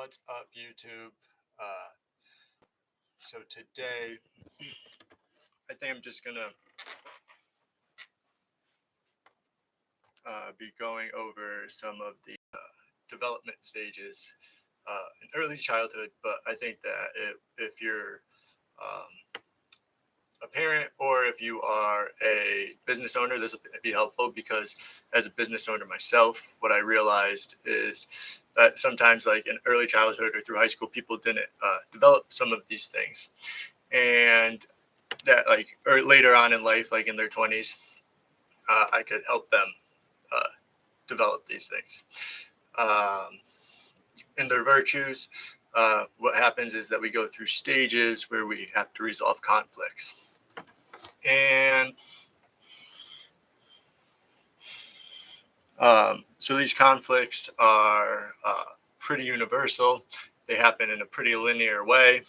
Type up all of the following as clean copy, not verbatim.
What's up, YouTube? Uh, so today, I think I'm just gonna be going over some of the development stages in early childhood. But I think that if you're a parent or if you are a business owner, this will be helpful because as a business owner myself, what I realized is that sometimes, like in early childhood or through high school, people didn't develop some of these things, and that like or later on in life, like in their 20s, I could help them uh, develop these things. Um, in their virtues, what happens is that we go through stages where we have to resolve conflicts. And so these conflicts are pretty universal. They happen in a pretty linear way.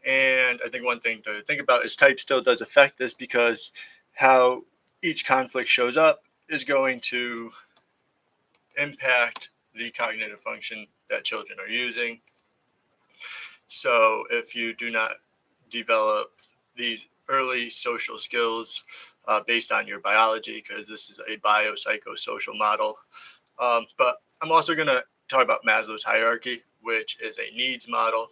And I think one thing to think about is type still does affect this because how each conflict shows up is going to impact the cognitive function that children are using. So if you do not develop these early social skills based on your biology, because this is a biopsychosocial model, but I'm also going to talk about Maslow's hierarchy, which is a needs model,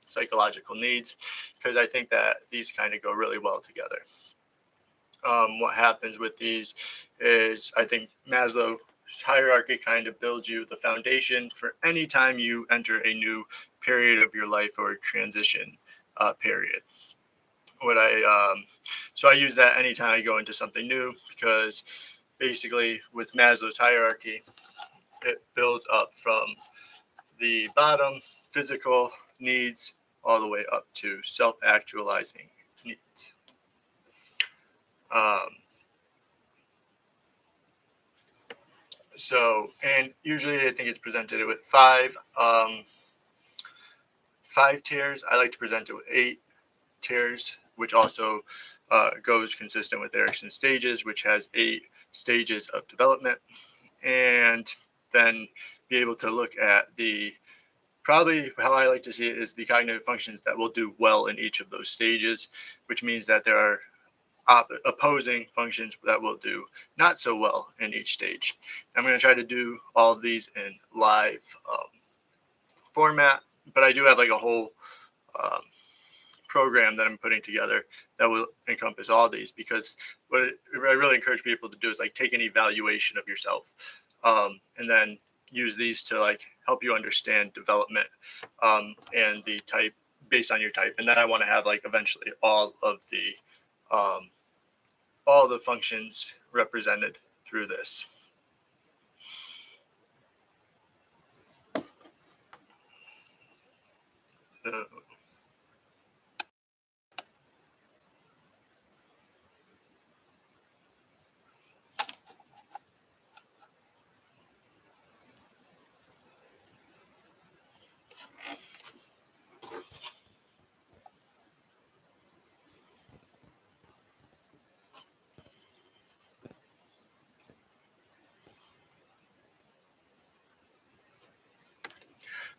psychological needs, because I think that these kind of go really well together. What happens with these is I think Maslow's hierarchy kind of builds you the foundation for any time you enter a new period of your life or transition period. What I so I use that anytime I go into something new because basically with Maslow's hierarchy, it builds up from the bottom physical needs all the way up to self-actualizing needs. Um, and usually I think it's presented with five tiers. I like to present it with 8 tiers, which also goes consistent with Erickson's stages, which has 8 stages of development, and then be able to look at the probably how I like to see it is the cognitive functions that will do well in each of those stages, which means that there are opposing functions that will do not so well in each stage. I'm going to try to do all of these in live format, but I do have like a whole um, program that I'm putting together that will encompass all these, because what I really encourage people to do is like take an evaluation of yourself, and then use these to like help you understand development and the type based on your type. And then I want to have like eventually um, all the functions represented through this. So,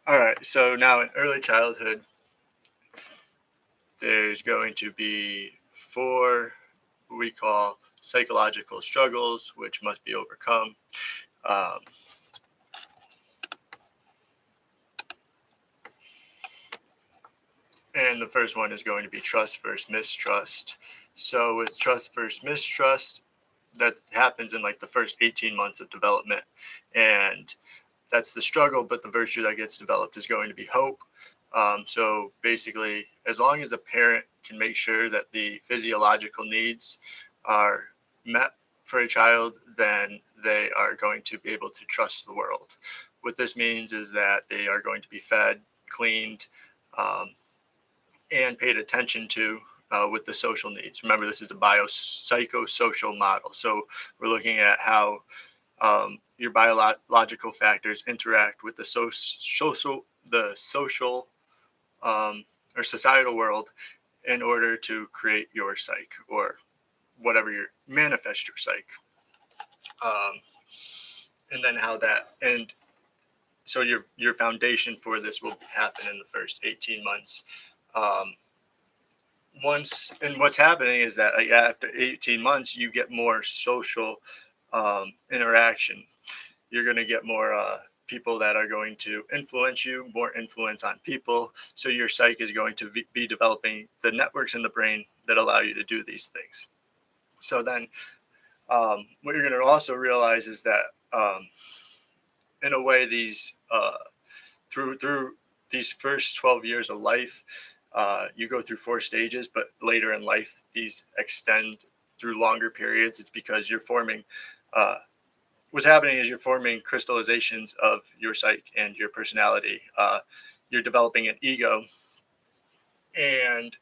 all right, so now in early childhood, there's going to be 4 we call psychological struggles, which must be overcome. Um, and the first one is going to be trust versus mistrust. So with trust versus mistrust, that happens in like the first 18 months of development. And that's the struggle, but the virtue that gets developed is going to be hope. So basically, as long as a parent can make sure that the physiological needs are met for a child, then they are going to be able to trust the world. What this means is that they are going to be fed, cleaned, um, and paid attention to with the social needs. Remember, this is a biopsychosocial model. So we're looking at how your biological factors interact with the social um, or societal world in order to create your psyche or whatever your manifest your psyche. Um, and then how that and So your foundation for this will happen in the first 18 months. Um, and what's happening is that like after 18 months you get more social interaction. You're going to get more people that are going to influence you, more influence on people. So your psyche is going to be developing the networks in the brain that allow you to do these things. So then what you're going to also realize is that in a way these through these first 12 years of life, you go through four stages, but later in life, these extend through longer periods. It's because you're forming, what's happening is you're forming crystallizations of your psyche and your personality. You're developing an ego. And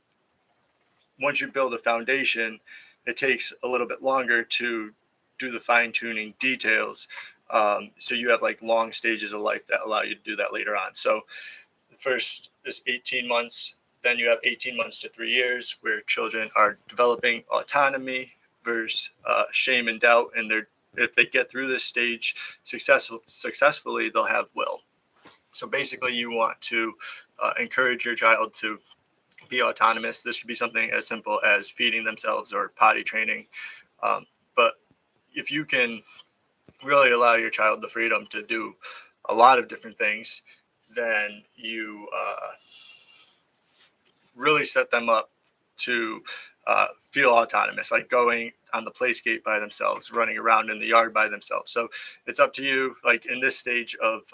once you build a foundation, it takes a little bit longer to do the fine tuning details. So you have like long stages of life that allow you to do that later on. So the first is 18 months. Then you have 18 months to 3 years where children are developing autonomy versus shame and doubt. And if they get through this stage successfully, they'll have will. So basically, you want to encourage your child to be autonomous. This could be something as simple as feeding themselves or potty training. But if you can really allow your child the freedom to do a lot of different things, then you really set them up to feel autonomous, like going on the play skate by themselves, running around in the yard by themselves. So it's up to you, like in this stage of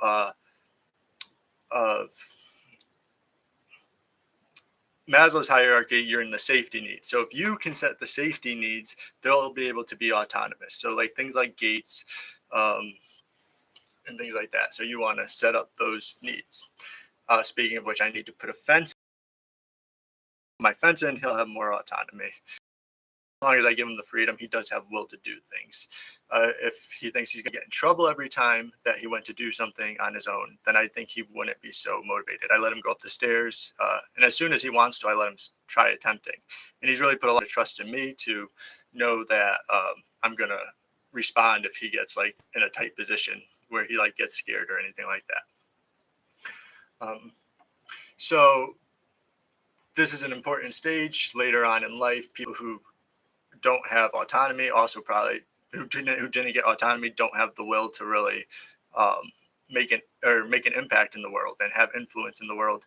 Maslow's hierarchy, you're in the safety needs. So if you can set the safety needs, they'll be able to be autonomous. So like things like gates um, and things like that. So you want to set up those needs. Speaking of which, I need to put a fence. My fence in, he'll have more autonomy. As long as I give him the freedom, he does have will to do things. If he thinks he's going to get in trouble every time that he went to do something on his own, then I think he wouldn't be so motivated. I let him go up the stairs, and as soon as he wants to, I let him try attempting. And he's really put a lot of trust in me to know that I'm going to respond if he gets like in a tight position where he like gets scared or anything like that. So this is an important stage later on in life. People who don't have autonomy also probably who didn't get autonomy don't have the will to really make an impact in the world and have influence in the world.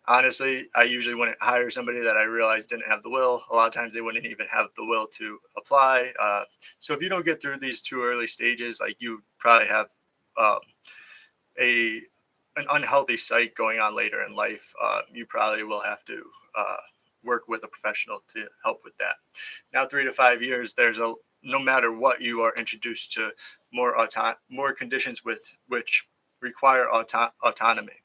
Honestly, I usually wouldn't hire somebody that I realized didn't have the will. A lot of times they wouldn't even have the will to apply. So if you don't get through these two early stages, like you probably have um, a an unhealthy psyche going on later in life. You probably will have to work with a professional to help with that. Now, 3 to 5 years, there's a no matter what you are introduced to more conditions with which require autonomy.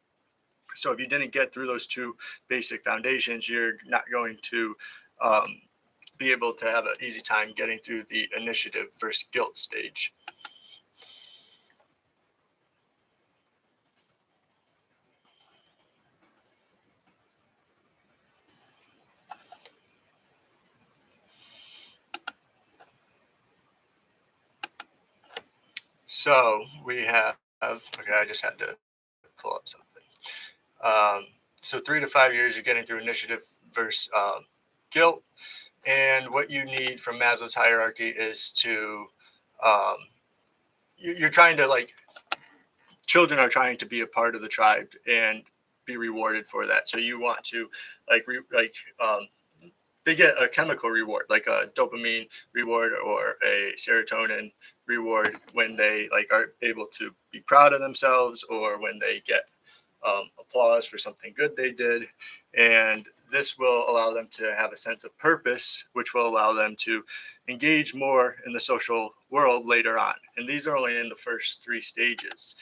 So if you didn't get through those two basic foundations, you're not going to um, be able to have an easy time getting through the initiative versus guilt stage. So we have, okay, I just had to pull up something. Um, so 3 to 5 years, you're getting through initiative versus guilt. And what you need from Maslow's hierarchy is to, um, you're trying to like, children are trying to be a part of the tribe and be rewarded for that. So you want to um, they get a chemical reward, like a dopamine reward or a serotonin reward when they like are able to be proud of themselves or when they get applause for something good they did. And this will allow them to have a sense of purpose, which will allow them to engage more in the social world later on. And these are only in the first three stages.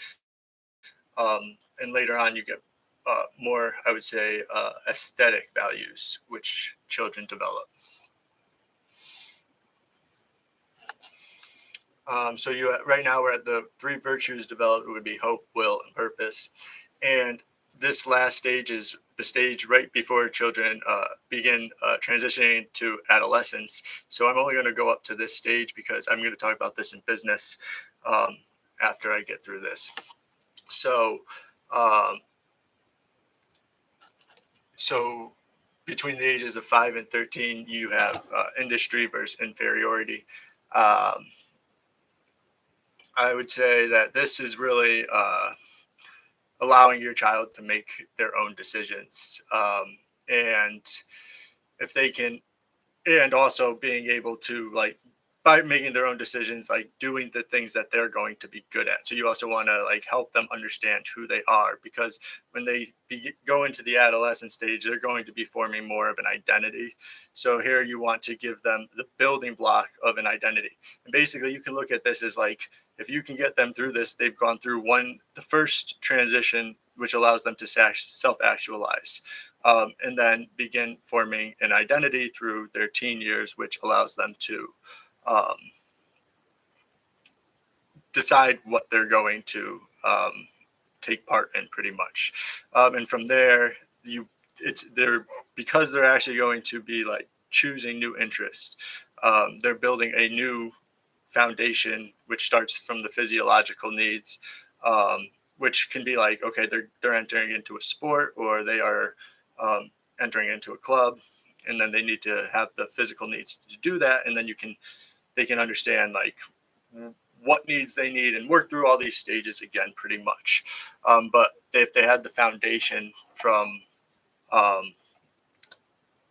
And later on, you get more, I would say, aesthetic values, which children develop. So you right now we're at the three virtues developed. It would be hope, will, and purpose. And this last stage is the stage right before children begin transitioning to adolescence. So I'm only going to go up to this stage because I'm going to talk about this in business after I get through this. So, um, so between the ages of 5 and 13, you have industry versus inferiority. Um, I would say that this is really allowing your child to make their own decisions, and if they can, and also being able to, like, by making their own decisions, like doing the things that they're going to be good at. So you also want to like help them understand who they are, because when go into the adolescent stage, they're going to be forming more of an identity. So here you want to give them the building block of an identity. And basically you can look at this as like, if you can get them through this, they've gone through the first transition, which allows them to self actualize, and then begin forming an identity through their teen years, which allows them to um, decide what they're going to take part in, pretty much. And from there, you it's they're because they're actually going to be like choosing new interests. They're building a new foundation, which starts from the physiological needs, which can be like, okay, they're entering into a sport, or they are um, entering into a club, and then they need to have the physical needs to do that, and then they can understand like what needs they need and work through all these stages again, pretty much. But if they had the foundation from um,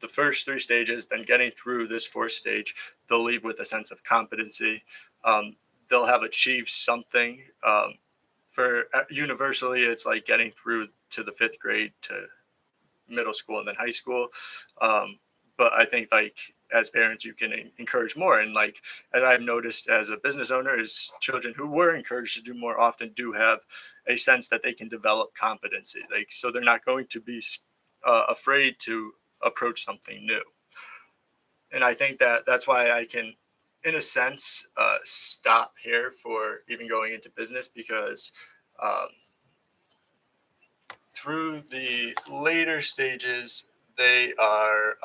the first three stages, then getting through this fourth stage, they'll leave with a sense of competency. Um, they'll have achieved something. For universally, it's like getting through to the fifth grade to middle school and then high school. Um, but I think like as parents, you can encourage more. And like, as I've noticed as a business owner, is children who were encouraged to do more often do have a sense that they can develop competency. Like, so they're not going to be afraid to approach something new. And I think that that's why I can, in a sense, stop here for even going into business, because um, through the later stages, they are.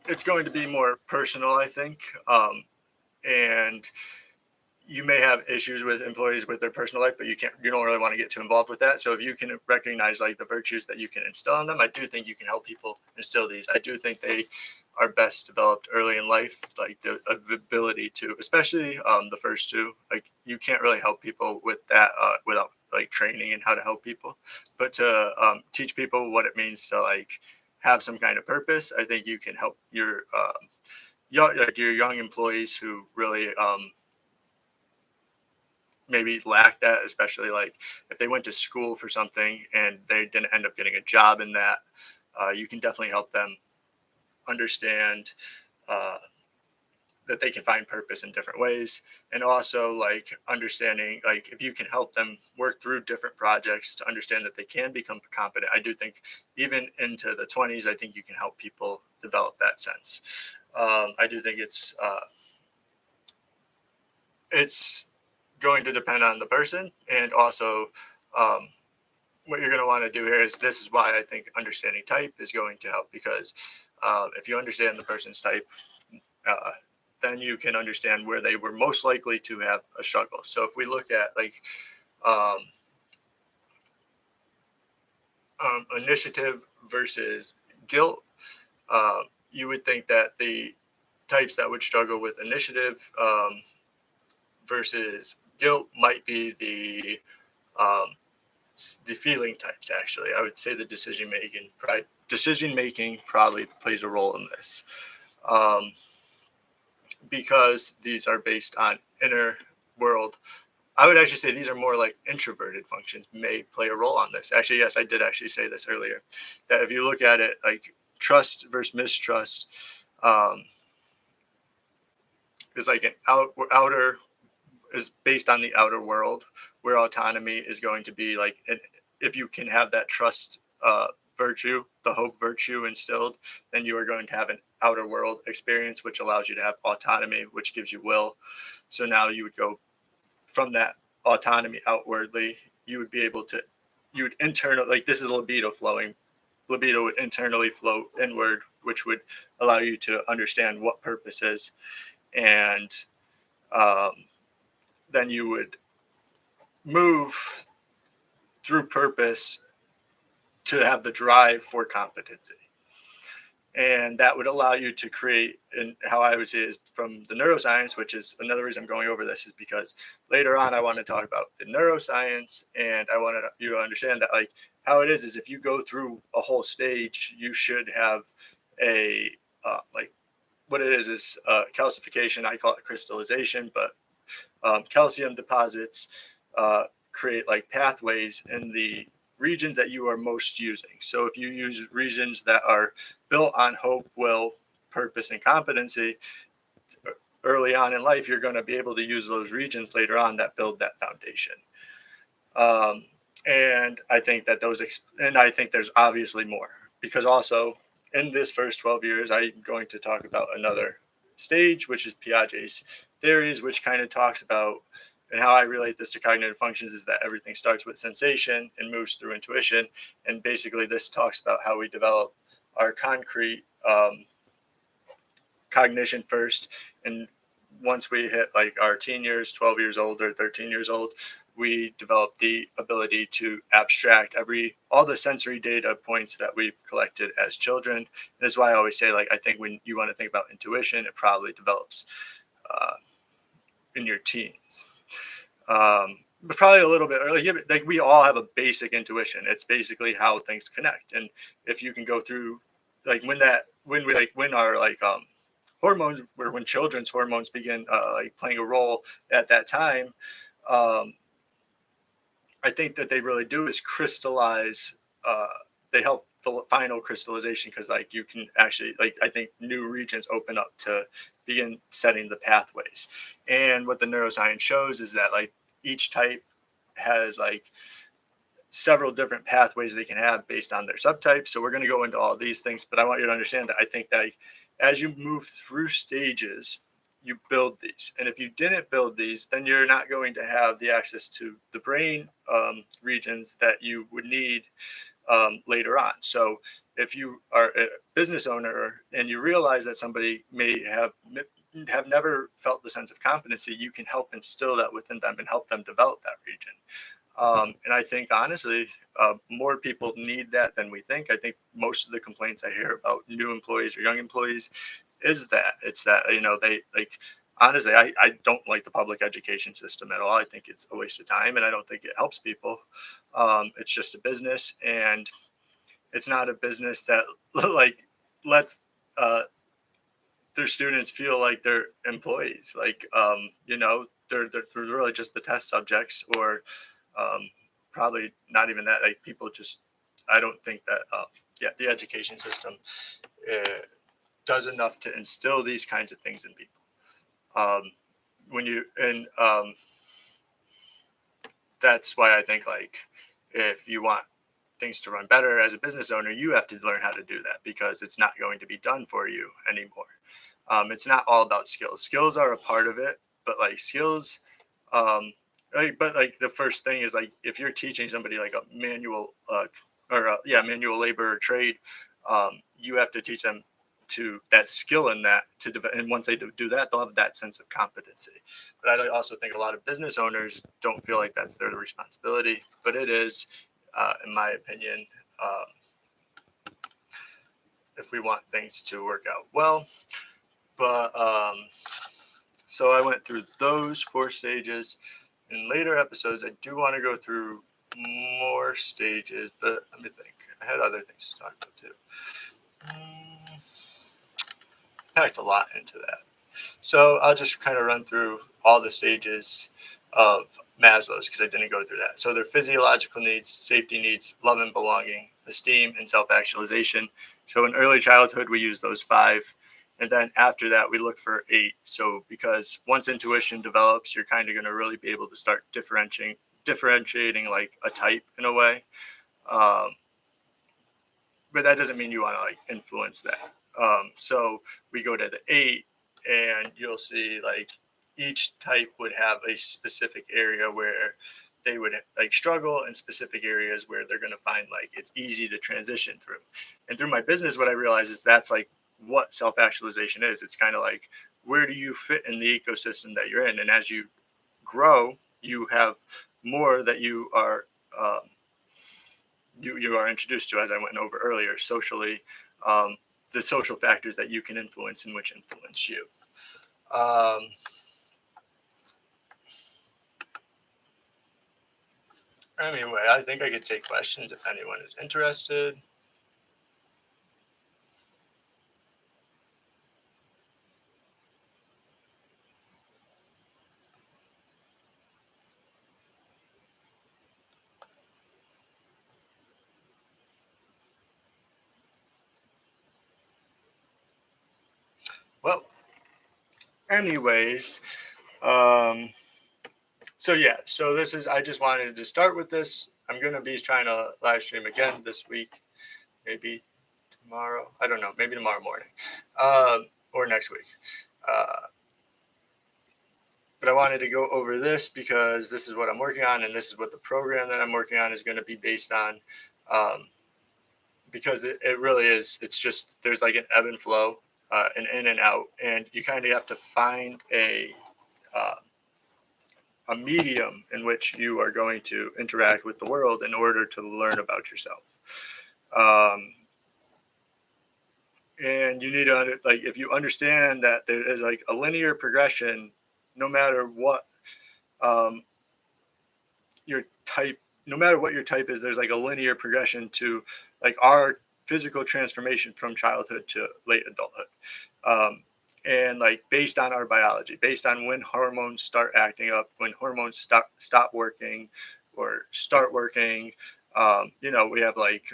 It's going to be more personal, I think, and you may have issues with employees with their personal life, but you don't really want to get too involved with that. So if you can recognize like the virtues that you can instill in them, I do think you can help people instill these. I do think they are best developed early in life, like the ability to, especially the first two. Like you can't really help people with that without like training and how to help people, but to teach people what it means to like have some kind of purpose. I think you can help your young employees who really maybe lack that, especially like if they went to school for something and they didn't end up getting a job in that. You can definitely help them understand uh, that they can find purpose in different ways, and also like understanding like if you can help them work through different projects to understand that they can become competent. I do think even into the 20s, I think you can help people develop that sense. I do think it's going to depend on the person, and also um, what you're going to want to do here is, this is why I think understanding type is going to help, because if you understand the person's type, uh, then you can understand where they were most likely to have a struggle. So if we look at like um, initiative versus guilt, you would think that the types that would struggle with initiative versus guilt might be um, the feeling types. Actually, I would say the decision making probably plays a role in this, um, because these are based on inner world. I would actually say these are more like introverted functions may play a role on this. Actually, yes, I did actually say this earlier, that if you look at it like trust versus mistrust, um, is like an outer is based on the outer world, where autonomy is going to be like if you can have that trust virtue, the hope virtue instilled, then you are going to have an outer world experience, which allows you to have autonomy, which gives you will. So now you would go from that autonomy outwardly. You would be able to, you would internal, like this is libido flowing. Libido would internally flow inward, which would allow you to understand what purpose is. And um, then you would move through purpose to have the drive for competency. And that would allow you to create, and how I would say is from the neuroscience, which is another reason I'm going over this, is because later on I want to talk about the neuroscience, and I wanted you to understand that like how it is if you go through a whole stage, you should have a like what it is calcification. I call it crystallization, but calcium deposits create like pathways in the regions that you are most using. So if you use regions that are built on hope, will, purpose, and competency early on in life, you're going to be able to use those regions later on that build that foundation. Um, and I think that and I think there's obviously more, because also in this first 12 years, I'm going to talk about another stage, which is Piaget's theories, which kind of talks about, and how I relate this to cognitive functions is that everything starts with sensation and moves through intuition. And basically, this talks about how we develop our concrete cognition first. And once we hit like our teen years, 12 years old or 13 years old, we develop the ability to abstract all the sensory data points that we've collected as children. This is why I always say, like, I think when you want to think about intuition, it probably develops in your teens. But probably a little bit early. Like we all have a basic intuition. It's basically how things connect. And if you can go through, like when our hormones, or when children's hormones begin like playing a role at that time, um, I think that they really do is crystallize. They help the final crystallization, because like you can actually, like, I think new regions open up to begin setting the pathways. And what the neuroscience shows is that like each type has like several different pathways they can have based on their subtypes. So we're going to go into all these things, but I want you to understand that I think that as you move through stages, you build these. And if you didn't build these, then you're not going to have the access to the brain regions that you would need later on. So if you are a business owner and you realize that somebody may have never felt the sense of competency, you can help instill that within them and help them develop that region. And I think honestly, more people need that than we think. I think most of the complaints I hear about new employees or young employees is that it's that, they like, honestly, I don't like the public education system at all. I think it's a waste of time, and I don't think it helps people. It's just a business, and it's not a business that like lets their students feel like they're employees. Like, they're really just the test subjects, or probably not even that. Like people just, I don't think that, the education system uh, does enough to instill these kinds of things in people. When you, and That's why I think like if you want things to run better as a business owner, you have to learn how to do that, because it's not going to be done for you anymore. It's not all about skills. Skills are a part of it, but like skills, but like the first thing is like if you're teaching somebody like a manual manual labor or trade, you have to teach them to that skill in that and once they do that, they'll have that sense of competency. But I also think a lot of business owners don't feel like that's their responsibility, but it is, in my opinion, if we want things to work out well. But so I went through those 4 stages. In later episodes, I do want to go through more stages, but let me think. I had other things to talk about too. Packed a lot into that. So I'll just kind of run through all the stages of Maslow's, because I didn't go through that. So they're physiological needs, safety needs, love and belonging, esteem, and self-actualization. So in early childhood, we use those 5. And then after that, we look for 8. So because once intuition develops, you're kind of going to really be able to start differentiating like a type in a way. But that doesn't mean you want to like influence that. So we go to the 8, and you'll see like each type would have a specific area where they would like struggle, and specific areas where they're going to find like it's easy to transition through. And through my business, what I realize is that's like what self-actualization is. It's kind of like, where do you fit in the ecosystem that you're in? And as you grow, you have more that um, you are introduced to, as I went over earlier, socially, um, the social factors that you can influence and which influence you. Um, anyway, I think I could take questions if anyone is interested. Well, anyways, um, so yeah, so this is, I just wanted to start with this. I'm going to be trying to live stream again this week, maybe tomorrow. I don't know, maybe tomorrow morning, or next week. Uh, but I wanted to go over this because this is what I'm working on, and this is what the program that I'm working on is going to be based on. Um, because it really is, it's just, there's like an ebb and flow, an in and out, and you kind of have to find uh, a medium in which you are going to interact with the world in order to learn about yourself. Um, and you need to like, if you understand that there is like a linear progression, no matter what um, your type, no matter what your type is, there's like a linear progression to like our physical transformation from childhood to late adulthood. Um, and like based on our biology, based on when hormones start acting up, when hormones stop working or start working. We have like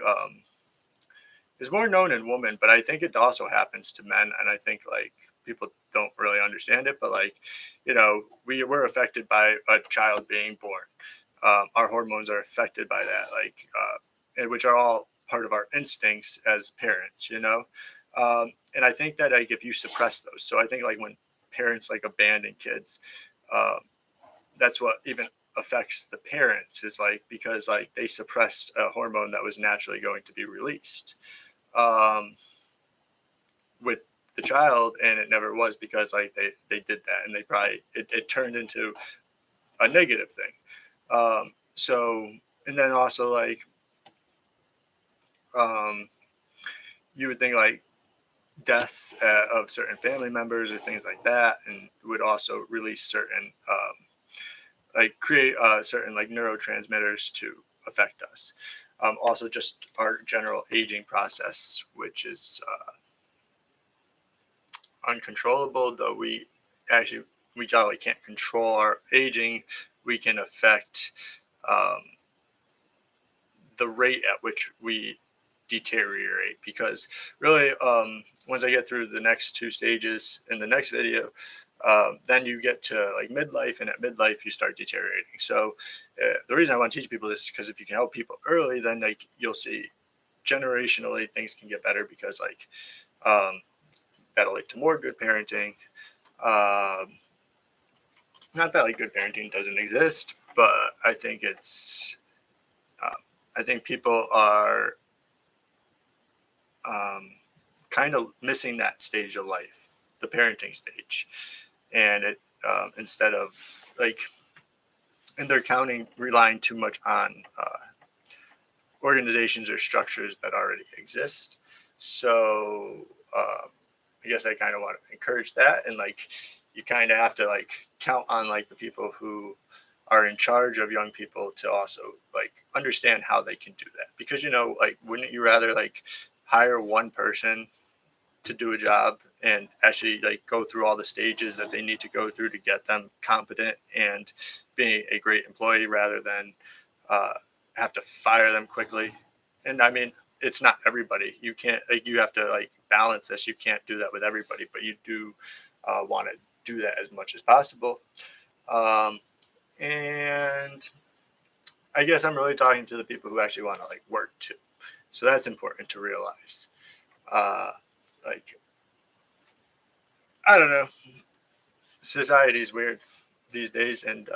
is more known in women, but I think it also happens to men. And I think like people don't really understand it, but like, we're affected by a child being born. Our hormones are affected by that, like, and which are all part of our instincts as parents. And I think that like if you suppress those, so I think like when parents like abandon kids, um, that's what even affects the parents is like because like they suppressed a hormone that was naturally going to be released um, with the child, and it never was because like they did that, and they probably it turned into a negative thing. So and then also like um, you would think like deaths of certain family members or things like that, and would also release certain like create certain like neurotransmitters to affect us. Also, just our general aging process, which is uncontrollable, though actually we probably can't control our aging. We can affect um, the rate at which we deteriorate because really once I get through the next two stages in the next video, then you get to like midlife, and at midlife you start deteriorating. So the reason I want to teach people this is because if you can help people early, then like you'll see generationally things can get better because like um, that'll lead to more good parenting. um, Not that like good parenting doesn't exist, but I think it's um, I think people are um, kind of missing that stage of life, the parenting stage, and it instead of like, and they're counting relying too much on organizations or structures that already exist. So I guess I kind of want to encourage that, and like you kind of have to like count on like the people who are in charge of young people to also like understand how they can do that, because like wouldn't you rather like hire one person to do a job and actually like go through all the stages that they need to go through to get them competent and being a great employee, rather than uh, have to fire them quickly? And I mean, it's not everybody. You can't like, you have to like balance this. You can't do that with everybody, but you do want to do that as much as possible. um, and I guess I'm really talking to the people who actually want to like work too, so that's important to realize. uh, like, I don't know, society's weird these days, and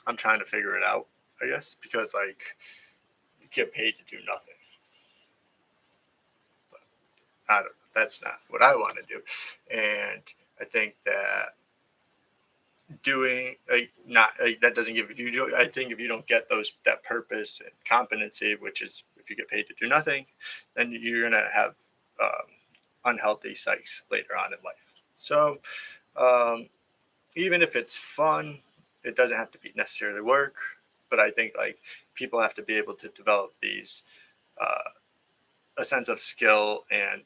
I'm trying to figure it out, I guess, because like you get paid to do nothing. But I don't know. That's not what I want to do, and I think that doing like not like that doesn't give you joy. I think if you don't get that purpose and competency, which is if you get paid to do nothing, then you're gonna have um, unhealthy psyches later on in life. So um, even if it's fun, it doesn't have to be necessarily work. But I think like people have to be able to develop these uh, a sense of skill and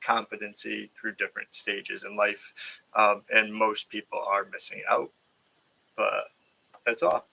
competency through different stages in life, and most people are missing out. But that's all.